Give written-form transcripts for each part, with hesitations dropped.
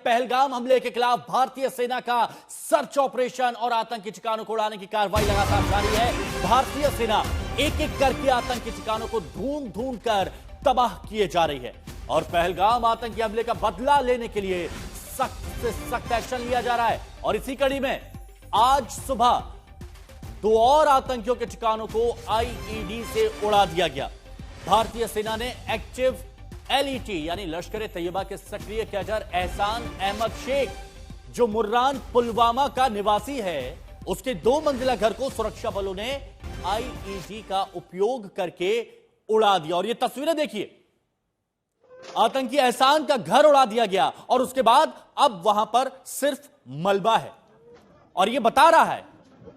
पहलगाम हमले के खिलाफ भारतीय सेना का सर्च ऑपरेशन और आतंकी ठिकानों को उड़ाने की कार्रवाई लगातार जारी है। भारतीय सेना एक एक करके आतंकी ठिकानों को ढूंढ ढूंढ कर तबाह किए जा रही है और पहलगाम आतंकी हमले का बदला लेने के लिए सख्त से सख्त एक्शन लिया जा रहा है। और इसी कड़ी में आज सुबह 2 और आतंकियों के ठिकानों को आईईडी से उड़ा दिया गया। भारतीय सेना ने एक्टिव एलईटी यानी लश्कर ए तैयबा के सक्रिय कैडर एहसान अहमद शेख, जो मुर्रान पुलवामा का निवासी है, उसके 2 मंजिला घर को सुरक्षा बलों ने आईईडी का उपयोग करके उड़ा दिया। और ये तस्वीरें देखिए, आतंकी एहसान का घर उड़ा दिया गया और उसके बाद अब वहां पर सिर्फ मलबा है। और यह बता रहा है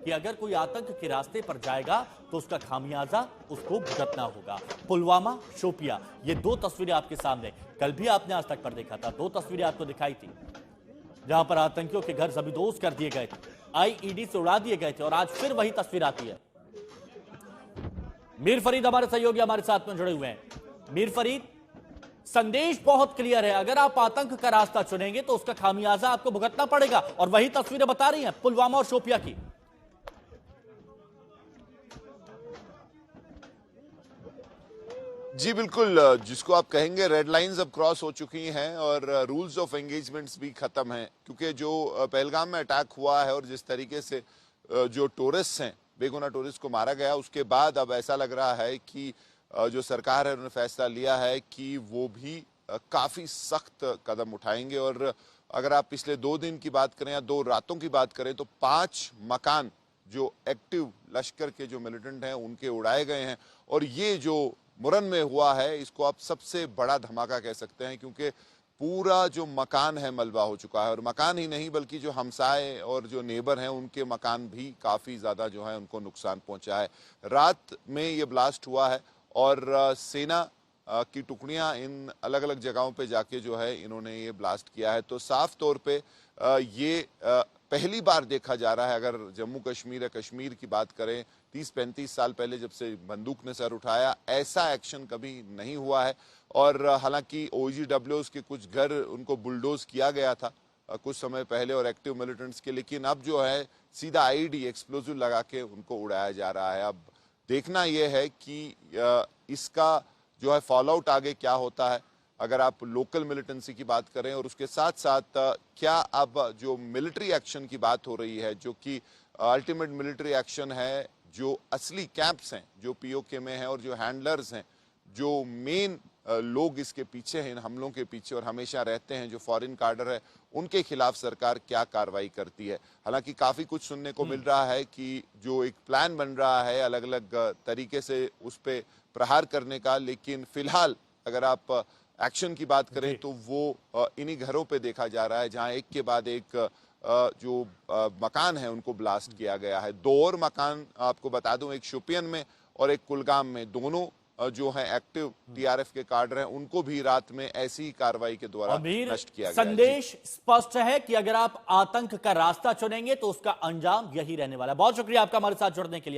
कि अगर कोई आतंक के रास्ते पर जाएगा तो उसका खामियाजा उसको भुगतना होगा। पुलवामा, शोपिया, ये 2 तस्वीरें आपके सामने, कल भी आपने आज तक पर देखा था, 2 तस्वीरें आपको दिखाई थी जहां पर आतंकियों के घर जबीदोज कर दिए गए थे, आईईडी से उड़ा दिए गए थे। और आज फिर वही तस्वीर आती है। मीर फरीद हमारे सहयोगी हमारे साथ में जुड़े हुए हैं। मीर फरीद, संदेश बहुत क्लियर है, अगर आप आतंक का रास्ता चुनेंगे तो उसका खामियाजा आपको भुगतना पड़ेगा। और वही तस्वीरें बता रही हैं पुलवामा और शोपिया की। जी बिल्कुल, जिसको आप कहेंगे रेड लाइंस अब क्रॉस हो चुकी हैं और रूल्स ऑफ एंगेजमेंट्स भी खत्म हैं, क्योंकि जो पहलगाम में अटैक हुआ है और जिस तरीके से जो टूरिस्ट हैं, बेगुनाह टूरिस्ट को मारा गया, उसके बाद अब ऐसा लग रहा है कि जो सरकार है उन्होंने फैसला लिया है कि वो भी काफी सख्त कदम उठाएंगे। और अगर आप पिछले 2 दिन की बात करें या 2 रातों की बात करें तो 5 मकान जो एक्टिव लश्कर के जो मिलिटेंट हैं उनके उड़ाए गए हैं। और ये जो मुरन में हुआ है, इसको आप सबसे बड़ा धमाका कह सकते हैं, क्योंकि पूरा जो मकान है मलबा हो चुका है। और मकान ही नहीं बल्कि जो हमसाए और जो नेबर हैं उनके मकान भी काफी ज्यादा जो है उनको नुकसान पहुंचा है। रात में ये ब्लास्ट हुआ है और सेना की टुकड़ियां इन अलग अलग जगहों पे जाके जो है इन्होंने ये ब्लास्ट किया है। तो साफ तौर पे ये पहली बार देखा जा रहा है, अगर जम्मू कश्मीर या कश्मीर की बात करें, 30-35 साल पहले जब से बंदूक ने सर उठाया, ऐसा एक्शन कभी नहीं हुआ है। और हालांकि OGWs के कुछ घर उनको बुलडोज किया गया था कुछ समय पहले और एक्टिव मिलिटेंट्स के, लेकिन अब जो है सीधा आईडी एक्सप्लोजिव लगा के उनको उड़ाया जा रहा है। अब देखना यह है कि इसका जो है फॉलोआउट आगे क्या होता है, अगर आप लोकल मिलिटेंसी की बात करें। और उसके साथ साथ क्या अब जो मिलिट्री एक्शन की बात हो रही है, जो कि अल्टीमेट मिलिट्री एक्शन है, जो असली कैंप्स हैं जो पीओके में हैं और जो हैंडलर्स हैं, जो मेन लोग इसके पीछे हैं, इन हमलों के पीछे और हमेशा रहते हैं, जो फॉरेन कार्डर है, उनके खिलाफ सरकार क्या कार्रवाई करती है। हालांकि काफी कुछ सुनने को मिल रहा है कि जो एक प्लान बन रहा है अलग अलग तरीके से उस पर प्रहार करने का, लेकिन फिलहाल अगर आप एक्शन की बात करें तो वो इन्हीं घरों पे देखा जा रहा है जहां एक के बाद एक जो मकान है उनको ब्लास्ट किया गया है। 2 और मकान आपको बता दूं, एक शोपियन में और एक कुलगाम में, दोनों जो है एक्टिव टीआरएफ के कार्डर हैं, उनको भी रात में ऐसी ही कार्रवाई के द्वारा नष्ट किया गया। संदेश स्पष्ट है कि अगर आप आतंक का रास्ता चुनेंगे तो उसका अंजाम यही रहने वाला है। बहुत शुक्रिया आपका हमारे साथ जुड़ने के लिए।